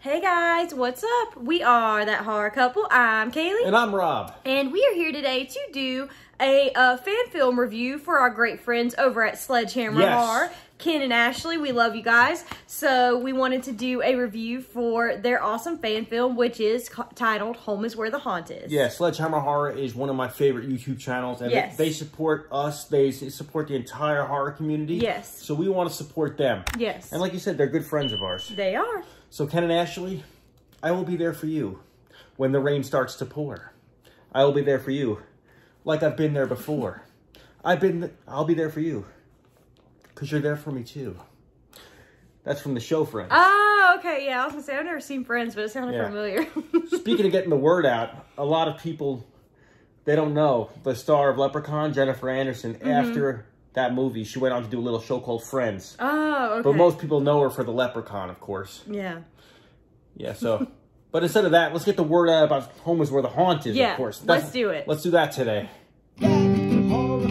Hey guys, what's up? We are That Horror Couple. I'm Kaylee. And I'm Rob. And we are here today to do a fan film review for our great friends over at Sledgehammer Horror. Ken and Ashley, we love you guys. So we wanted to do a review for their awesome fan film, which is titled Home is Where the Haunt Is. Yeah, Sledgehammer Horror is one of my favorite YouTube channels. And they support us. They support the entire horror community. Yes. So we want to support them. Yes. And like you said, they're good friends of ours. They are. So Ken and Ashley, I will be there for you when the rain starts to pour. I will be there for you like I've been there before. I'll be there for you because you're there for me too. That's from the show Friends. Oh, okay. Yeah, I was going to say, I've never seen Friends, but it sounded familiar. Speaking of getting the word out, a lot of people, they don't know the star of Leprechaun, Jennifer Aniston, after that movie, she went on to do a little show called Friends. Oh, okay. But most people know her for the Leprechaun, of course. Yeah. Yeah, so... But instead of that, let's get the word out about Home is Where the Haunt Is, of course. Let's do it. Let's do that today. Oh,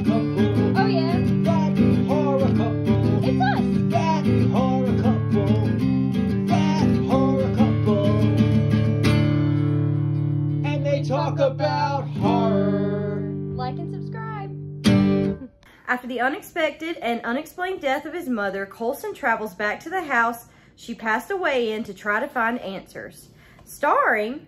yeah. That horror couple. It's us. That horror couple. That horror couple. And they talk about horror. Like and subscribe. After the unexpected and unexplained death of his mother, Coulson travels back to the house she passed away in to try to find answers. Starring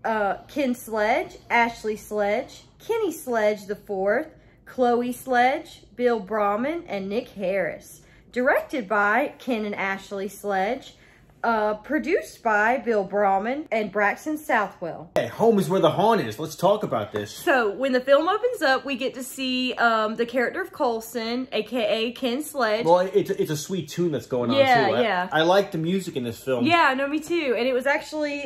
Ken Sledge, Ashley Sledge, Kenny Sledge IV, Chloe Sledge, Bill Brahman, and Nick Harris. Directed by Ken and Ashley Sledge. Produced by Bill Brahman and Braxton Southwell. Hey, Home is Where the Haunt Is. Let's talk about this. So, when the film opens up, we get to see the character of Coulson, a.k.a. Ken Sledge. Well, it's a sweet tune that's going on, too. I like the music in this film. Yeah, no, me too. And it was actually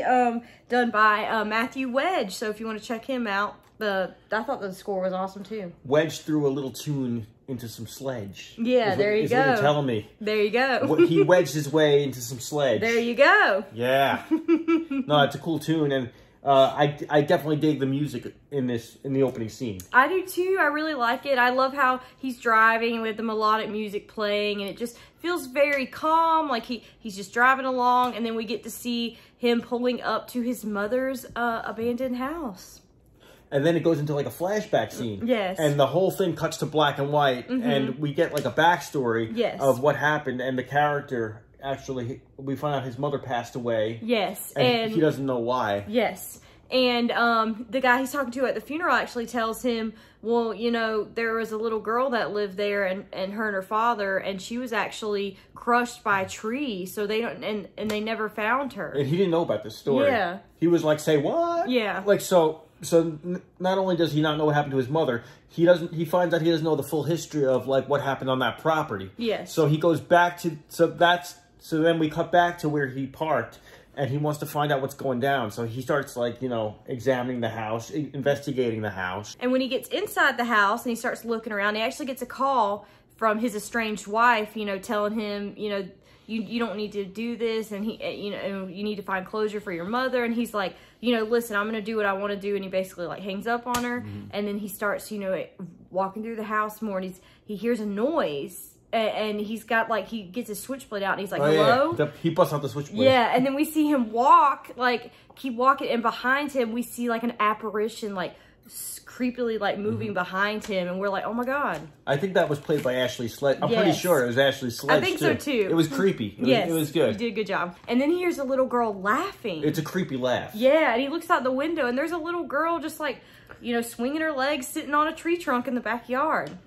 done by Matthew Wedge. So, if you want to check him out, I thought the score was awesome, too. Wedge threw a little tune into some sledge. Yeah, there you go. Is what you're telling me. There you go. He wedged his way into some sledge. There you go. Yeah. No, it's a cool tune, and I definitely dig the music in the opening scene. I do too. I really like it. I love how he's driving with the melodic music playing, and it just feels very calm, like he's just driving along, and then we get to see him pulling up to his mother's abandoned house. And then it goes into like a flashback scene. Yes. And the whole thing cuts to black and white. And we get like a backstory of what happened. And the character, actually, we find out his mother passed away. Yes. And he doesn't know why. Yes. And the guy he's talking to at the funeral actually tells him, well, you know, there was a little girl that lived there and her and her father, and she was actually crushed by a tree. So they don't, and they never found her. And he didn't know about this story. Yeah. He was like, say what? Yeah. Like, so not only does he not know what happened to his mother, he finds out he doesn't know the full history of like what happened on that property. Yes. So he goes back to, so then we cut back to where he parked, and he wants to find out what's going down. So he starts like, you know, examining the house, investigating the house. And when he gets inside the house and he starts looking around, he actually gets a call from his estranged wife, you know, telling him, you know, you don't need to do this, and you know, you need to find closure for your mother. And he's like, you know, listen, I'm gonna do what I want to do. And he basically like hangs up on her, and then he starts, you know, walking through the house more, and he hears a noise, and he's got like, he gets his switchblade out, and he's like, hello. Yeah. He busts out the switchblade. Yeah, and then we see him walk, like keep walking, and behind him we see like an apparition, like creepily like moving behind him, and we're like, oh my god. I think that was played by Ashley Sledge. I'm pretty sure it was Ashley Sledge. I think so too. It was creepy. It was good. You did a good job. And then he hears a little girl laughing. It's a creepy laugh. Yeah, and he looks out the window, and there's a little girl just like, you know, swinging her legs, sitting on a tree trunk in the backyard.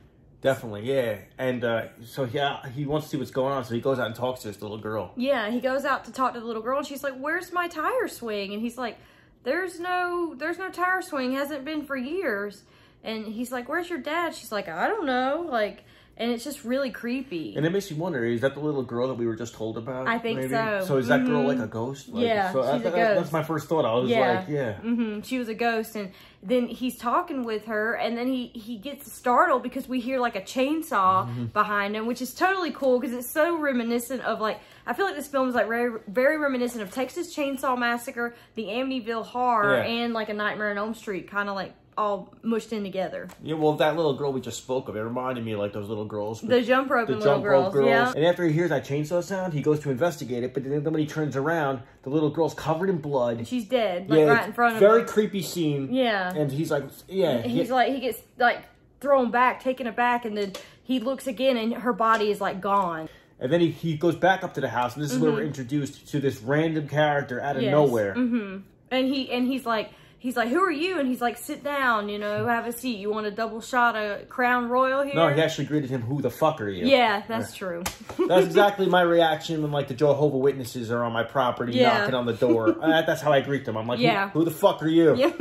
Definitely, yeah. And so he wants to see what's going on, so he goes out and talks to this little girl. Yeah, he goes out to talk to the little girl, and she's like, where's my tire swing? And he's like, there's no tire swing, hasn't been for years. And he's like, where's your dad? She's like, I don't know. Like, and it's just really creepy. And it makes you wonder, is that the little girl that we were just told about? I think so. So is that girl like a ghost? Like, yeah, so she's a ghost. That's my first thought. I was like, yeah. She was a ghost. And then he's talking with her, and then he gets startled because we hear like a chainsaw behind him, which is totally cool because it's so reminiscent of like, I feel like this film is like very, very reminiscent of Texas Chainsaw Massacre, the Amityville Horror, and like a Nightmare on Elm Street, kind of like all mushed in together. Yeah, well, that little girl we just spoke of, it reminded me of like those little girls. The jump rope and little girls, yeah. And after he hears that chainsaw sound, he goes to investigate it, but then when he turns around, the little girl's covered in blood. And she's dead, like right in front of him. Very creepy scene. Yeah. And he's like, yeah. He's like, he gets like thrown back, taken aback, and then he looks again and her body is like gone. And then he goes back up to the house, and this is where we're introduced to this random character out of nowhere. And he's like, who are you? And he's like, sit down, you know, have a seat. You want a double shot of Crown Royal here? No, he actually greeted him, who the fuck are you? Yeah, that's true. That's exactly my reaction when, like, the Jehovah's Witnesses are on my property knocking on the door. That's how I greet them. I'm like, who the fuck are you? Yeah.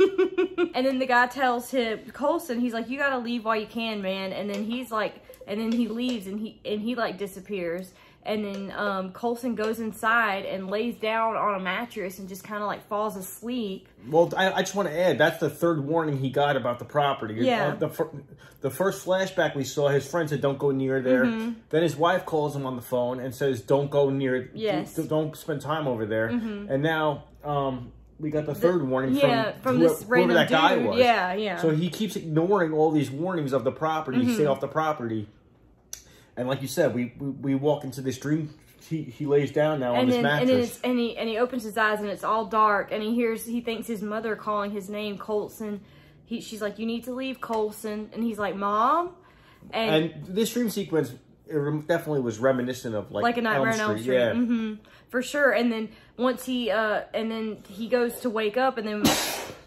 And then the guy tells him, Coulson, he's like, you gotta leave while you can, man. And then he's like, and then he leaves and he like disappears. And then Coulson goes inside and lays down on a mattress and just kind of like falls asleep. Well, I just want to add, that's the third warning he got about the property. Yeah. The first flashback we saw, his friend said, don't go near there. Then his wife calls him on the phone and says, don't go near, don't spend time over there. And now we got the third warning from this random that guy dude. was. Yeah. So he keeps ignoring all these warnings of the property, stay off the property. And like you said, we walk into this dream. He lays down now on this mattress. And he opens his eyes and it's all dark. And he thinks his mother calling his name, Coulson. She's like, you need to leave, Coulson. And he's like, Mom? And this dream sequence, it definitely was reminiscent of like a Nightmare on Elm Street. Yeah. For sure. And then once he goes to wake up, and then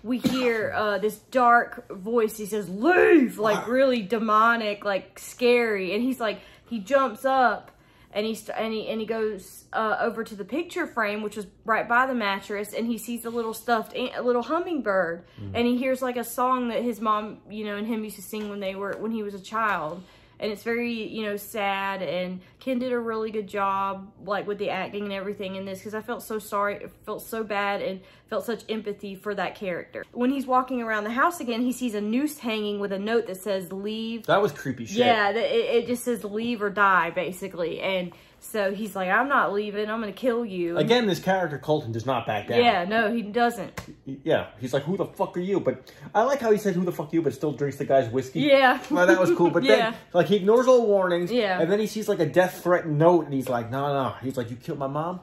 we hear this dark voice. He says, leave! Like really demonic, like scary. And he's like, he jumps up and he goes over to the picture frame, which was right by the mattress, and he sees a little a little hummingbird. And he hears like a song that his mom, you know, and him used to sing when he was a child. And it's very, you know, sad, and Ken did a really good job, like, with the acting and everything in this, because I felt so sorry, felt so bad, and felt such empathy for that character. When he's walking around the house again, he sees a noose hanging with a note that says, leave. That was creepy shit. Yeah, it just says, leave or die, basically, and so he's like, I'm not leaving, I'm going to kill you. Again, this character, Colton, does not back down. Yeah, no, he doesn't. Yeah, he's like, who the fuck are you? But I like how he said, who the fuck are you, but still drinks the guy's whiskey. Yeah. Well, that was cool. But then, like, he ignores all warnings. Yeah. And then he sees, like, a death threat note, and he's like, no. He's like, you killed my mom?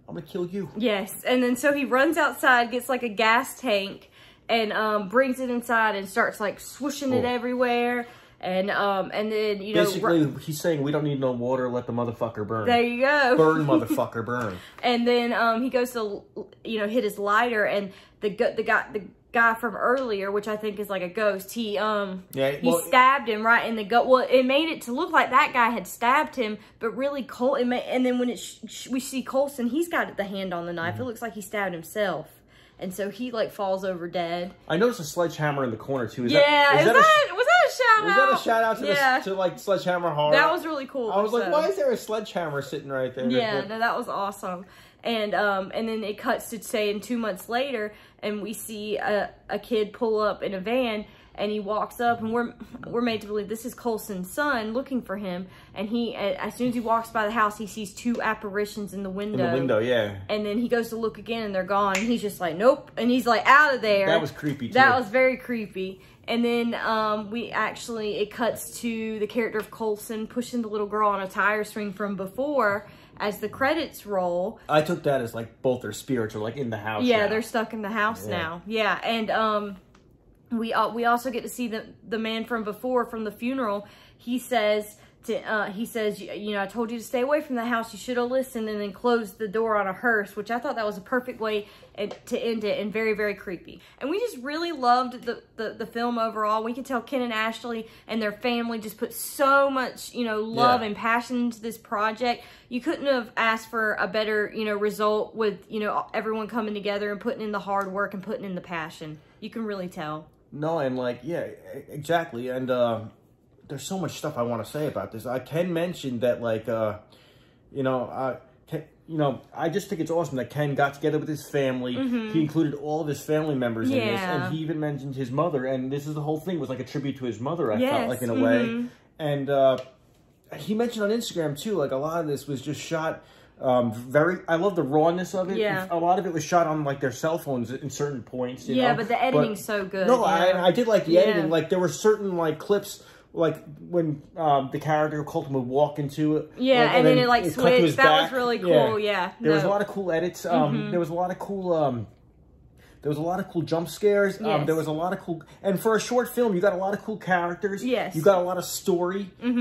I'm going to kill you. Yes. And then so he runs outside, gets, like, a gas tank, and brings it inside and starts, like, swooshing it everywhere. And then, you know... Basically, he's saying, we don't need no water, let the motherfucker burn. There you go. Burn, motherfucker, burn. And then he goes to, you know, hit his lighter, and the guy from earlier, which I think is like a ghost, he stabbed him right in the gut. Well, it made it to look like that guy had stabbed him, but really and then when we see Coulson, he's got the hand on the knife. It looks like he stabbed himself. And so he, like, falls over dead. I noticed a sledgehammer in the corner, too. Was that a shout-out? Was that a shout-out to like, Sledgehammer Horror? That was really cool. I was like, why is there a sledgehammer sitting right there? Yeah, no, that was awesome. And then it cuts to, say, 2 months later, and we see a kid pull up in a van, and he walks up, and we're made to believe this is Coulson's son looking for him. And he, as soon as he walks by the house, he sees two apparitions in the window. In the window, yeah. And then he goes to look again, and they're gone. And he's just like, nope. And he's like, out of there. That was creepy, too. That was very creepy. And then it cuts to the character of Coulson pushing the little girl on a tire swing from before as the credits roll. I took that as, like, both their spirits are, like, in the house Yeah, now. they're stuck in the house now. Yeah, and we also get to see the man from before, from the funeral. He says, you know, I told you to stay away from the house. You should have listened, and then closed the door on a hearse, which I thought that was a perfect way to end it, and very, very creepy. And we just really loved the film overall. We could tell Ken and Ashley and their family just put so much, you know, love and passion into this project. You couldn't have asked for a better, you know, result with, you know, everyone coming together and putting in the hard work and putting in the passion. You can really tell. No, and like, yeah, exactly. And there's so much stuff I want to say about this. I can mention that, like, you know, I just think it's awesome that Ken got together with his family. He included all of his family members in this, and he even mentioned his mother. And this is the whole thing was like a tribute to his mother. I felt like in a way, and he mentioned on Instagram too, like a lot of this was just shot I love the rawness of it. Yeah. A lot of it was shot on like their cell phones in certain points. You know? But the editing's so good. No, I did like the editing. Like there were certain like clips, like when the character Colton would walk into it. Yeah, like, and then it like switched. That was really cool. There was a lot of cool edits. There was a lot of cool. There was a lot of cool jump scares. Yes. There was a lot of cool, and for a short film, you got a lot of cool characters. Yes. You got a lot of story. You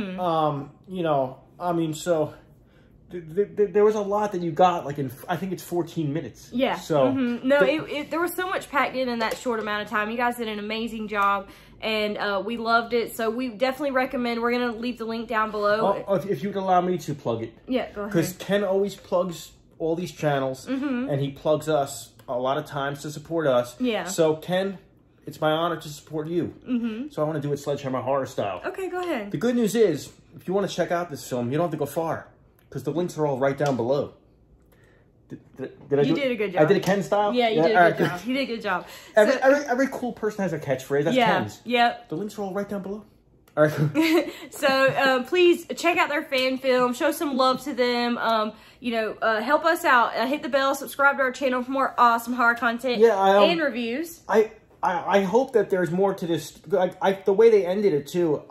know, I mean, so there was a lot that you got, like in, I think it's 14 minutes. Yeah. So no, there was so much packed in that short amount of time. You guys did an amazing job, and we loved it. So we definitely recommend. We're gonna leave the link down below. If you would allow me to plug it. Yeah, go ahead. Because Ken always plugs all these channels, and he plugs us a lot of times to support us. Yeah. So Ken, it's my honor to support you. So I want to do it Sledgehammer Horror style. Okay, go ahead. The good news is, if you want to check out this film, you don't have to go far, because the links are all right down below. You did a good job. I did a Ken style? Yeah, you did a good job. You did a good job. Every cool person has a catchphrase. That's Ken's. Yep. The links are all right down below. All right. So please check out their fan film. Show some love to them. You know, help us out. Hit the bell. Subscribe to our channel for more awesome horror content and reviews. I hope that there's more to this. The way they ended it too.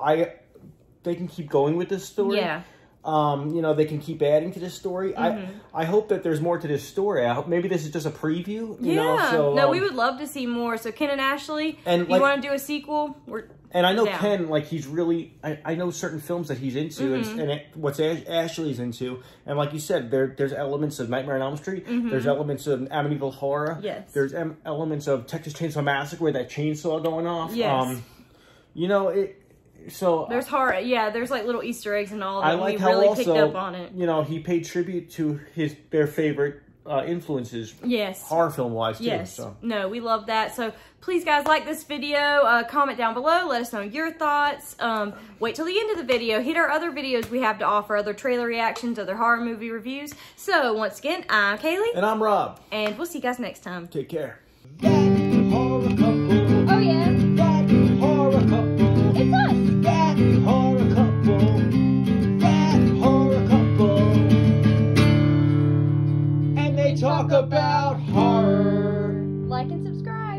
They can keep going with this story. Yeah. You know, they can keep adding to this story. I hope that there's more to this story. I hope maybe this is just a preview. You know? So, no, we would love to see more. So Ken and Ashley, and if you want to do a sequel, and I know down. Ken, like he's really, I know certain films that he's into, and what's Ashley's into, and like you said, there's elements of Nightmare on Elm Street, there's elements of Amityville Horror, there's elements of Texas Chainsaw Massacre with that chainsaw going off. Yes. You know, so there's horror, there's like little Easter eggs and all that. I like we how really also, picked up on it. You know, he paid tribute to their favorite influences. Yes. Horror film wise too. Yes. So. No, we love that. So please guys, like this video, comment down below, let us know your thoughts. Wait till the end of the video. Hit our other videos we have to offer, other trailer reactions, other horror movie reviews. So once again, I'm Kaylee. And I'm Rob. And we'll see you guys next time. Take care. That horror couple. Oh yeah. That horror couple. It's us. That horror couple. That horror couple. And they talk about horror. Like and subscribe.